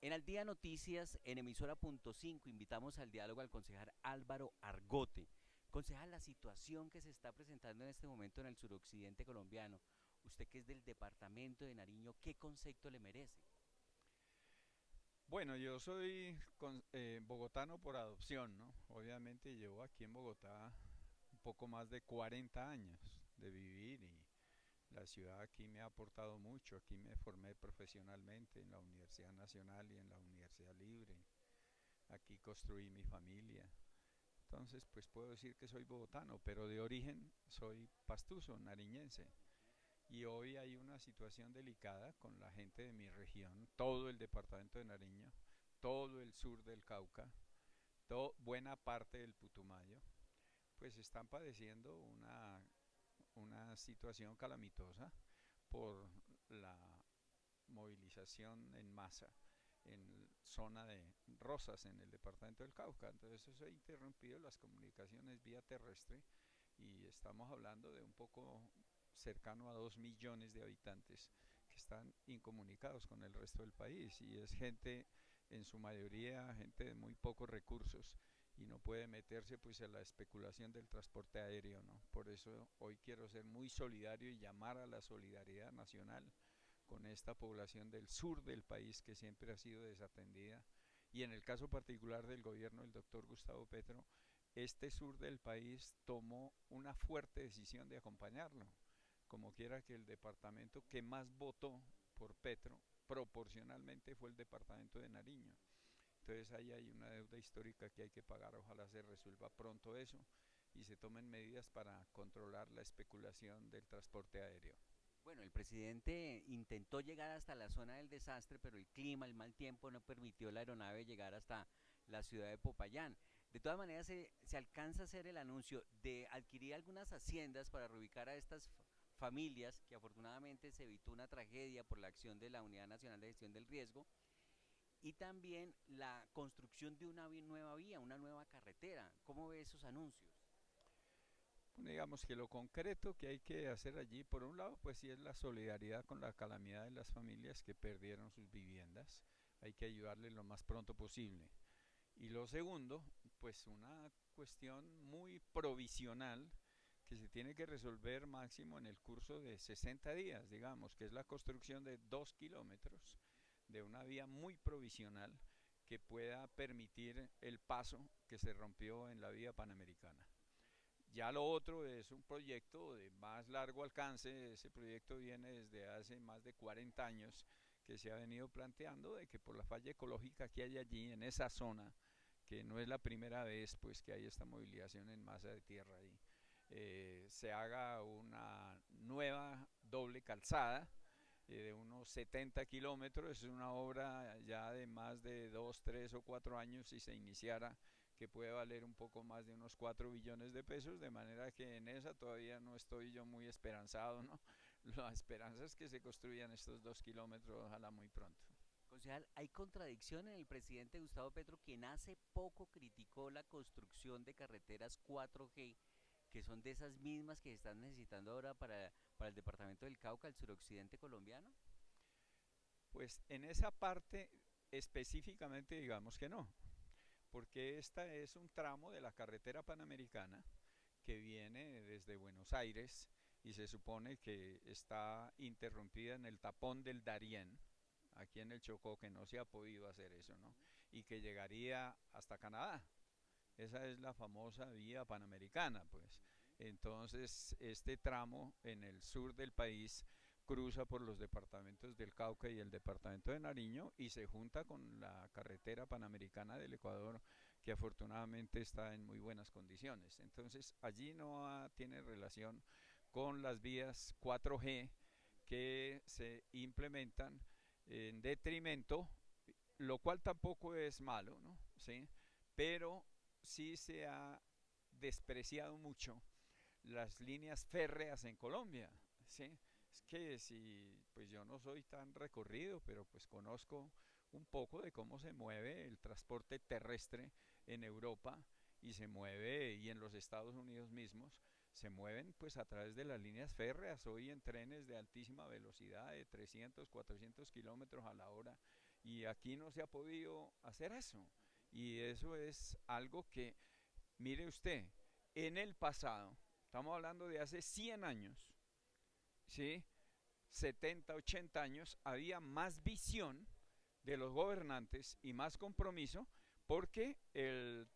En Al Día Noticias, en emisora punto 5, invitamos al diálogo al concejal Álvaro Argote. Concejal, la situación que se está presentando en este momento en el suroccidente colombiano, usted que es del departamento de Nariño, ¿qué concepto le merece? Bueno, yo soy bogotano por adopción, ¿no? Obviamente llevo aquí en Bogotá un poco más de 40 años de vivir y la ciudad aquí me ha aportado mucho. Aquí me formé profesionalmente en la Universidad Nacional y en la Universidad Libre. Aquí construí mi familia. Entonces, pues puedo decir que soy bogotano, pero de origen soy pastuso, nariñense. Y hoy hay una situación delicada con la gente de mi región, todo el departamento de Nariño, todo el sur del Cauca, buena parte del Putumayo, pues están padeciendo una situación calamitosa por la movilización en masa en zona de Rosas, en el departamento del Cauca. Entonces eso ha interrumpido las comunicaciones vía terrestre y estamos hablando de un poco cercano a 2 millones de habitantes que están incomunicados con el resto del país y es gente, en su mayoría, gente de muy pocos recursos y no puede meterse pues a la especulación del transporte aéreo, ¿no? Por eso hoy quiero ser muy solidario y llamar a la solidaridad nacional con esta población del sur del país que siempre ha sido desatendida. Y en el caso particular del gobierno del doctor Gustavo Petro, este sur del país tomó una fuerte decisión de acompañarlo, como quiera que el departamento que más votó por Petro proporcionalmente fue el departamento de Nariño. Entonces ahí hay una deuda histórica que hay que pagar, ojalá se resuelva pronto eso y se tomen medidas para controlar la especulación del transporte aéreo. Bueno, el presidente intentó llegar hasta la zona del desastre, pero el clima, el mal tiempo no permitió a la aeronave llegar hasta la ciudad de Popayán. De todas maneras, se alcanza a hacer el anuncio de adquirir algunas haciendas para reubicar a estas familias, que afortunadamente se evitó una tragedia por la acción de la Unidad Nacional de Gestión del Riesgo, y también la construcción de una nueva vía, una nueva carretera. ¿Cómo ve esos anuncios? Bueno, digamos que lo concreto que hay que hacer allí, por un lado, pues sí es la solidaridad con la calamidad de las familias que perdieron sus viviendas. Hay que ayudarles lo más pronto posible. Y lo segundo, pues una cuestión muy provisional que se tiene que resolver máximo en el curso de 60 días, digamos, que es la construcción de 2 kilómetros de una vía muy provisional que pueda permitir el paso que se rompió en la vía panamericana. Ya lo otro es un proyecto de más largo alcance, ese proyecto viene desde hace más de 40 años que se ha venido planteando de que por la falla ecológica que hay allí en esa zona, que no es la primera vez pues que hay esta movilización en masa de tierra ahí, se haga una nueva doble calzada de unos 70 kilómetros. Es una obra ya de más de 2, 3 o 4 años si se iniciara, que puede valer un poco más de unos 4 billones de pesos, de manera que en esa todavía no estoy yo muy esperanzado, ¿no? La esperanza es que se construyan estos 2 kilómetros, ojalá muy pronto. Concejal, hay contradicción en el presidente Gustavo Petro, quien hace poco criticó la construcción de carreteras 4G, que son de esas mismas que se están necesitando ahora para el departamento del Cauca, el suroccidente colombiano. Pues en esa parte específicamente digamos que no, porque esta es un tramo de la carretera panamericana que viene desde Buenos Aires y se supone que está interrumpida en el tapón del Darién, aquí en el Chocó, que no se ha podido hacer eso, ¿no? Y que llegaría hasta Canadá. Esa es la famosa vía panamericana, pues. Entonces, este tramo en el sur del país cruza por los departamentos del Cauca y el departamento de Nariño y se junta con la carretera panamericana del Ecuador, que afortunadamente está en muy buenas condiciones. Entonces, allí no tiene relación con las vías 4G que se implementan en detrimento, lo cual tampoco es malo, ¿no? ¿Sí? Pero sí se ha despreciado mucho las líneas férreas en Colombia, ¿sí? Es que si, pues yo no soy tan recorrido, pero pues conozco un poco de cómo se mueve el transporte terrestre en Europa y se mueve y en los Estados Unidos mismos se mueven pues a través de las líneas férreas, hoy en trenes de altísima velocidad de 300, 400 kilómetros a la hora y aquí no se ha podido hacer eso. Y eso es algo que, mire usted, en el pasado, estamos hablando de hace 100 años, ¿sí? 70, 80 años, había más visión de los gobernantes y más compromiso porque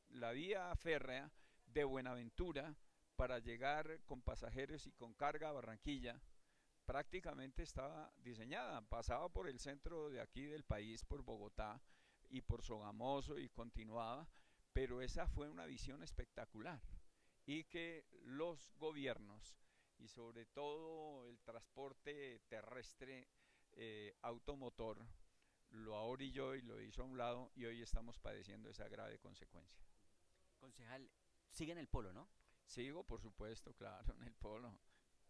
la vía férrea de Buenaventura para llegar con pasajeros y con carga a Barranquilla prácticamente estaba diseñada, pasaba por el centro de aquí del país, por Bogotá y por Sogamoso y continuaba, pero esa fue una visión espectacular y que los gobiernos y sobre todo el transporte terrestre automotor lo ahorilló y lo hizo a un lado y hoy estamos padeciendo esa grave consecuencia. Concejal, sigue en el polo, ¿no? Sigo, por supuesto, claro, en el polo,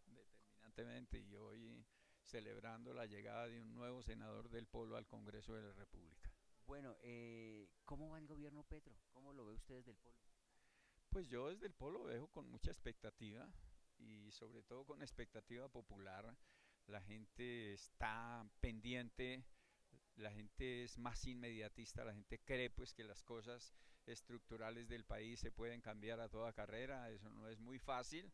determinantemente, y hoy celebrando la llegada de un nuevo senador del polo al Congreso de la República. Bueno, ¿cómo va el gobierno Petro? ¿Cómo lo ve usted desde el polo? Pues yo desde el polo veo con mucha expectativa y sobre todo con expectativa popular. La gente está pendiente, la gente es más inmediatista, la gente cree pues que las cosas estructurales del país se pueden cambiar a toda carrera, eso no es muy fácil,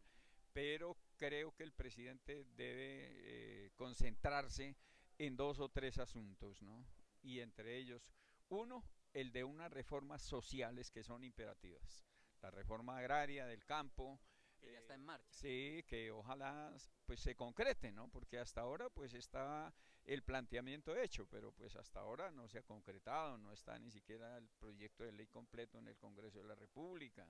pero creo que el presidente debe concentrarse en dos o tres asuntos, ¿no? Y entre ellos, uno, el de unas reformas sociales que son imperativas. La reforma agraria del campo, Que ya está en marcha. sí, que ojalá pues se concrete, ¿no? Porque hasta ahora pues está el planteamiento hecho, pero pues hasta ahora no se ha concretado, no está ni siquiera el proyecto de ley completo en el Congreso de la República,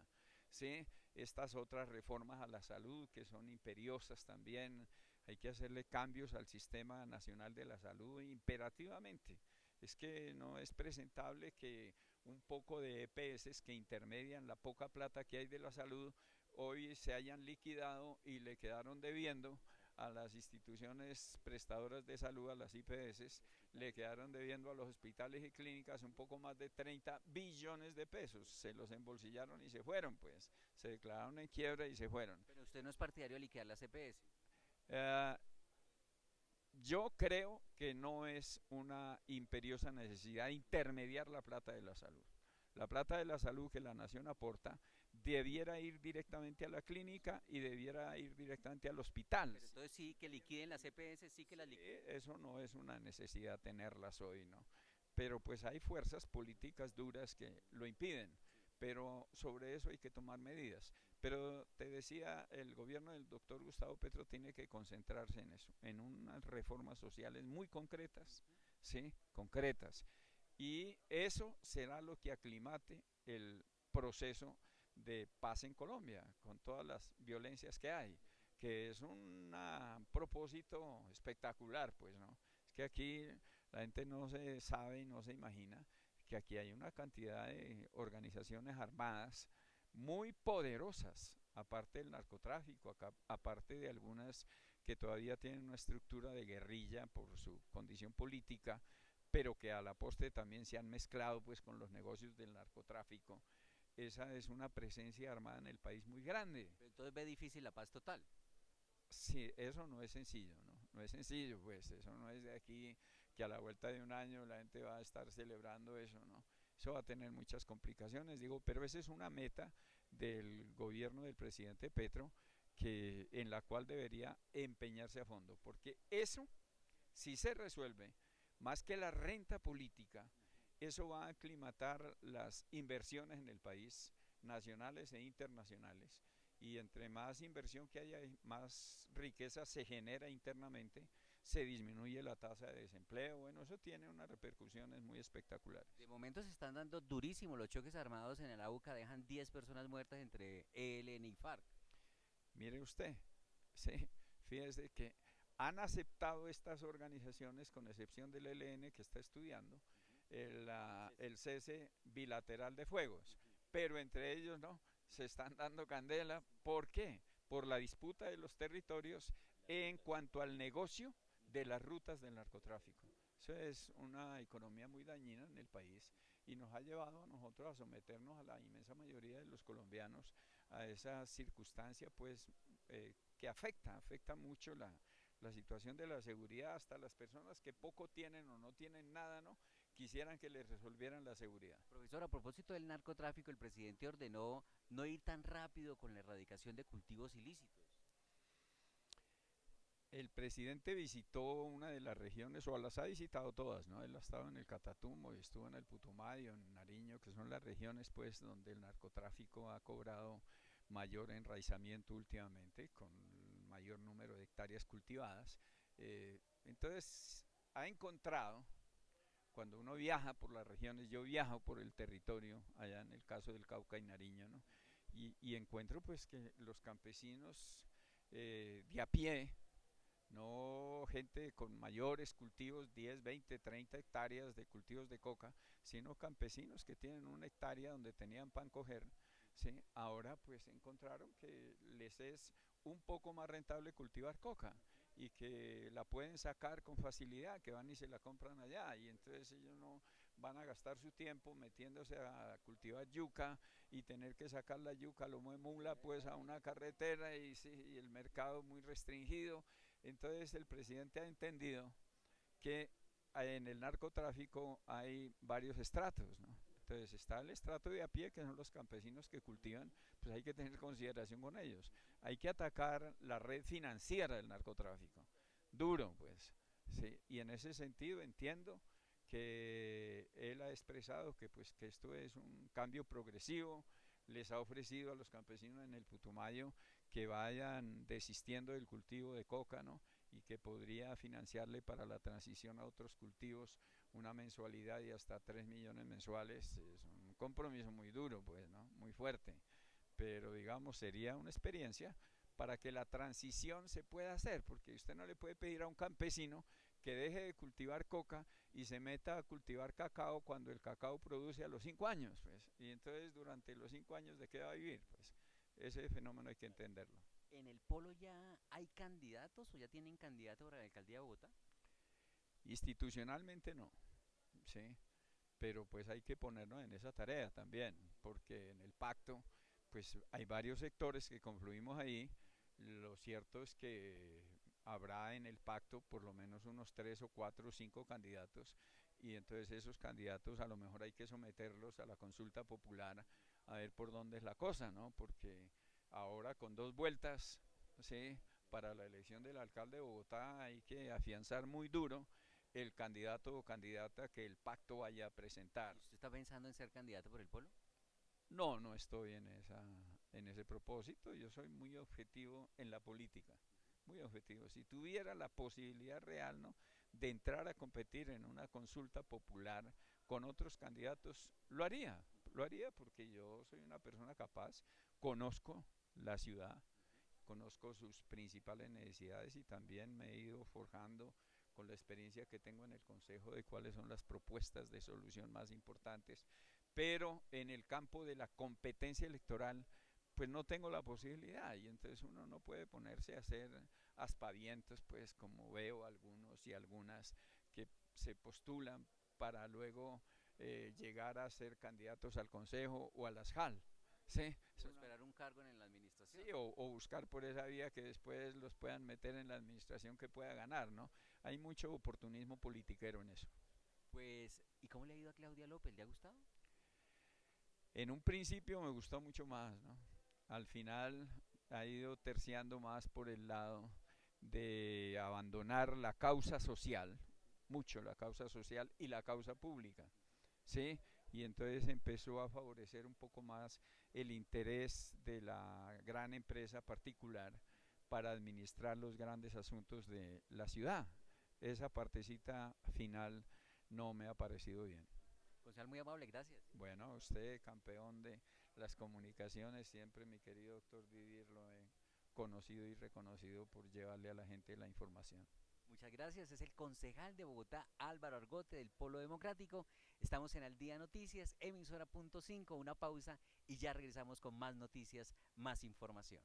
¿sí? Estas otras reformas a la salud que son imperiosas también, hay que hacerle cambios al Sistema Nacional de la Salud imperativamente. Es que no es presentable que un poco de EPS que intermedian la poca plata que hay de la salud hoy se hayan liquidado y le quedaron debiendo a las instituciones prestadoras de salud, a las IPS, le quedaron debiendo a los hospitales y clínicas un poco más de 30 billones de pesos. Se los embolsillaron y se fueron, pues. Se declararon en quiebra y se fueron. Pero usted no es partidario de liquidar la CPS. Uh, yo creo que no es una imperiosa necesidad intermediar la plata de la salud. La plata de la salud que la nación aporta debiera ir directamente a la clínica y debiera ir directamente al hospital. Pero entonces sí, que liquiden las CPS, sí que las Sí, liquiden. eso no es una necesidad tenerlas hoy, ¿no? Pero pues hay fuerzas políticas duras que lo impiden, pero sobre eso hay que tomar medidas. Pero te decía, el gobierno del doctor Gustavo Petro tiene que concentrarse en eso, en unas reformas sociales muy concretas, ¿sí? Concretas. Y eso será lo que aclimate el proceso de paz en Colombia, con todas las violencias que hay, que es un propósito espectacular, pues, ¿no? Es que aquí la gente no se sabe y no se imagina que aquí hay una cantidad de organizaciones armadas muy poderosas, aparte del narcotráfico, aparte de algunas que todavía tienen una estructura de guerrilla por su condición política, pero que a la postre también se han mezclado pues con los negocios del narcotráfico. Esa es una presencia armada en el país muy grande. Pero entonces ve difícil la paz total. Sí, eso no es sencillo, ¿no? No es sencillo, pues, eso no es de aquí que a la vuelta de un año la gente va a estar celebrando eso, ¿no? Eso va a tener muchas complicaciones, digo, pero esa es una meta del gobierno del presidente Petro en la cual debería empeñarse a fondo, porque eso, si se resuelve, más que la renta política, eso va a aclimatar las inversiones en el país, nacionales e internacionales, y entre más inversión que haya, más riqueza se genera internamente, se disminuye la tasa de desempleo. Bueno, eso tiene unas repercusiones muy espectaculares. De momento se están dando durísimo los choques armados en el AUCA, dejan 10 personas muertas entre ELN y FARC. Mire usted, sí, fíjese que han aceptado estas organizaciones, con excepción del ELN que está estudiando, el cese bilateral de fuegos, pero entre ellos no, se están dando candela. ¿Por qué? Por la disputa de los territorios en cuanto al negocio de las rutas del narcotráfico. Eso es una economía muy dañina en el país y nos ha llevado a nosotros a someternos a la inmensa mayoría de los colombianos a esa circunstancia pues que afecta mucho la situación de la seguridad, hasta las personas que poco tienen o no tienen nada, ¿no? quisieran que les resolvieran la seguridad. Profesor, a propósito del narcotráfico, el presidente ordenó no ir tan rápido con la erradicación de cultivos ilícitos. El presidente visitó una de las regiones, o las ha visitado todas, ¿no? Él ha estado en el Catatumbo y estuvo en el Putumayo, en Nariño, que son las regiones pues donde el narcotráfico ha cobrado mayor enraizamiento últimamente, con mayor número de hectáreas cultivadas. Entonces ha encontrado, cuando uno viaja por las regiones, yo viajo por el territorio, allá en el caso del Cauca y Nariño, ¿no? Y encuentro pues que los campesinos de a pie, no gente con mayores cultivos, 10, 20, 30 hectáreas de cultivos de coca, sino campesinos que tienen una hectárea donde tenían pan coger, ¿sí? Ahora pues encontraron que les es un poco más rentable cultivar coca y que la pueden sacar con facilidad, que van y se la compran allá, y entonces ellos no van a gastar su tiempo metiéndose a cultivar yuca y tener que sacar la yuca, lomo de mula, pues a una carretera y, sí, y el mercado muy restringido. Entonces el presidente ha entendido que en el narcotráfico hay varios estratos, ¿no? Entonces está el estrato de a pie, que son los campesinos que cultivan, pues hay que tener consideración con ellos. Hay que atacar la red financiera del narcotráfico, duro pues, ¿sí? Y en ese sentido entiendo que él ha expresado que, pues, que esto es un cambio progresivo, les ha ofrecido a los campesinos en el Putumayo que vayan desistiendo del cultivo de coca, ¿no? Y que podría financiarle para la transición a otros cultivos una mensualidad de hasta 3 millones mensuales. Es un compromiso muy duro, pues, ¿no? Muy fuerte, pero digamos sería una experiencia para que la transición se pueda hacer, porque usted no le puede pedir a un campesino que deje de cultivar coca y se meta a cultivar cacao cuando el cacao produce a los 5 años, pues, y entonces durante los 5 años de qué va a vivir, pues ese fenómeno hay que entenderlo. ¿En el Polo ya hay candidatos o ya tienen candidato para la alcaldía de Bogotá? Institucionalmente no, ¿sí? Pero pues hay que ponernos en esa tarea también, porque en el pacto pues hay varios sectores que confluimos ahí. Lo cierto es que habrá en el pacto por lo menos unos 3 o 4 o 5 candidatos, y entonces esos candidatos a lo mejor hay que someterlos a la consulta popular a ver por dónde es la cosa, ¿no? Porque ahora con 2 vueltas, ¿sí? Para la elección del alcalde de Bogotá hay que afianzar muy duro el candidato o candidata que el pacto vaya a presentar. ¿Y usted está pensando en ser candidato por el Polo? No, no estoy en ese propósito. Yo soy muy objetivo en la política, muy objetivo. Si tuviera la posibilidad real, ¿no?, de entrar a competir en una consulta popular con otros candidatos, lo haría porque yo soy una persona capaz, conozco la ciudad, conozco sus principales necesidades y también me he ido forjando con la experiencia que tengo en el Consejo de cuáles son las propuestas de solución más importantes, pero en el campo de la competencia electoral pues no tengo la posibilidad, y entonces uno no puede ponerse a hacer aspavientos, pues como veo algunos y algunas que se postulan para luego llegar a ser candidatos al Consejo o a las JAL, ¿sí? ¿O esperar un cargo en la administración? Sí, o buscar por esa vía que después los puedan meter en la administración que pueda ganar, ¿no? Hay mucho oportunismo politiquero en eso. Pues, ¿y cómo le ha ido a Claudia López? ¿Le ha gustado? En un principio me gustó mucho más, ¿no? Al final ha ido terciando más por el lado de abandonar la causa social, mucho la causa social y la causa pública, ¿sí? Y entonces empezó a favorecer un poco más el interés de la gran empresa particular para administrar los grandes asuntos de la ciudad. Esa partecita final no me ha parecido bien. Concejal, muy amable, gracias. Bueno, usted, campeón de las comunicaciones, siempre, mi querido doctor Didier, lo he conocido y reconocido por llevarle a la gente la información. Muchas gracias. Es el concejal de Bogotá, Álvaro Argote, del Polo Democrático. Estamos en Al Día Noticias, emisora .5, una pausa y ya regresamos con más noticias, más información.